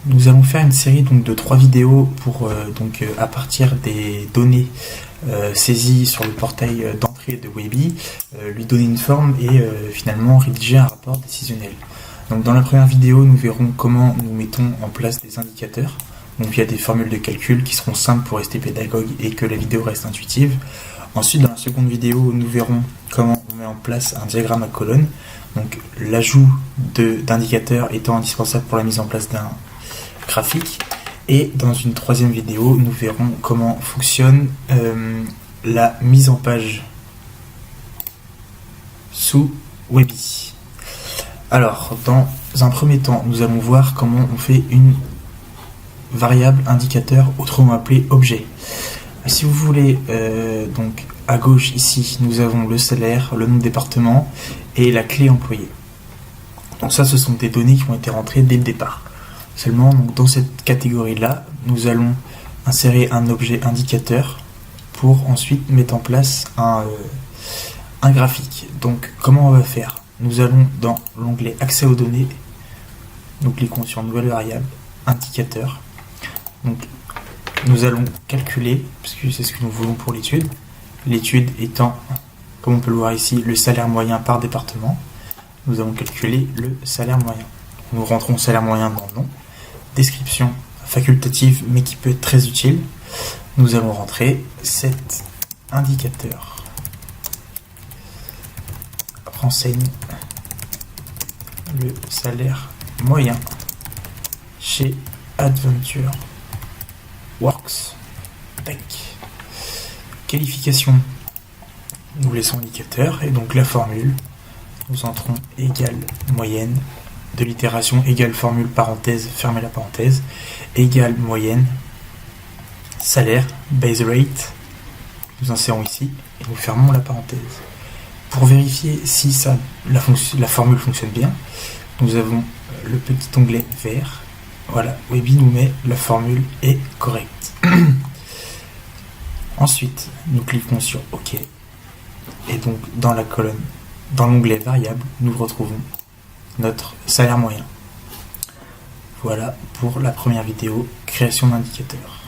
Nous allons faire une série donc, de 3 vidéos pour à partir des données saisies sur le portail d'entrée de Webi, lui donner une forme et finalement rédiger un rapport décisionnel. Donc dans la première vidéo, nous verrons comment nous mettons en place des indicateurs, donc via des formules de calcul qui seront simples pour rester pédagogue et que la vidéo reste intuitive. Ensuite, dans la seconde vidéo, nous verrons comment on met en place un diagramme à colonnes, donc l'ajout d'indicateurs étant indispensable pour la mise en place d'un graphique. Et dans une troisième vidéo, nous verrons comment fonctionne la mise en page sous Webi. Alors, dans un premier temps, nous allons voir comment on fait une variable indicateur, autrement appelée objet. Si vous voulez, donc à gauche ici, nous avons le salaire, le nom de département et la clé employée. Donc ça, ce sont des données qui ont été rentrées dès le départ. Seulement, donc, dans cette catégorie-là, nous allons insérer un objet indicateur pour ensuite mettre en place un graphique. Donc, comment on va faire? Nous allons dans l'onglet Accès aux données, nous cliquons sur Nouvelle variable, indicateur. Donc, nous allons calculer, parce que c'est ce que nous voulons pour l'étude. L'étude étant, comme on peut le voir ici, le salaire moyen par département. Nous allons calculer le salaire moyen. Nous rentrons le salaire moyen dans le nom. Description facultative, mais qui peut être très utile. Nous allons rentrer cet indicateur. Renseigne le salaire moyen chez Adventure Works Tech. Qualification, nous laissons indicateur et donc la formule, nous entrons égale moyenne, de l'itération égale formule parenthèse, fermez la parenthèse, égale moyenne, salaire, base rate, nous insérons ici et nous fermons la parenthèse. Pour vérifier si la formule fonctionne bien, nous avons le petit onglet vert. Voilà, Webi nous met la formule est correcte. Ensuite, nous cliquons sur OK. Et donc, dans la colonne, dans l'onglet variable, nous retrouvons notre salaire moyen. Voilà pour la première vidéo, création d'indicateurs.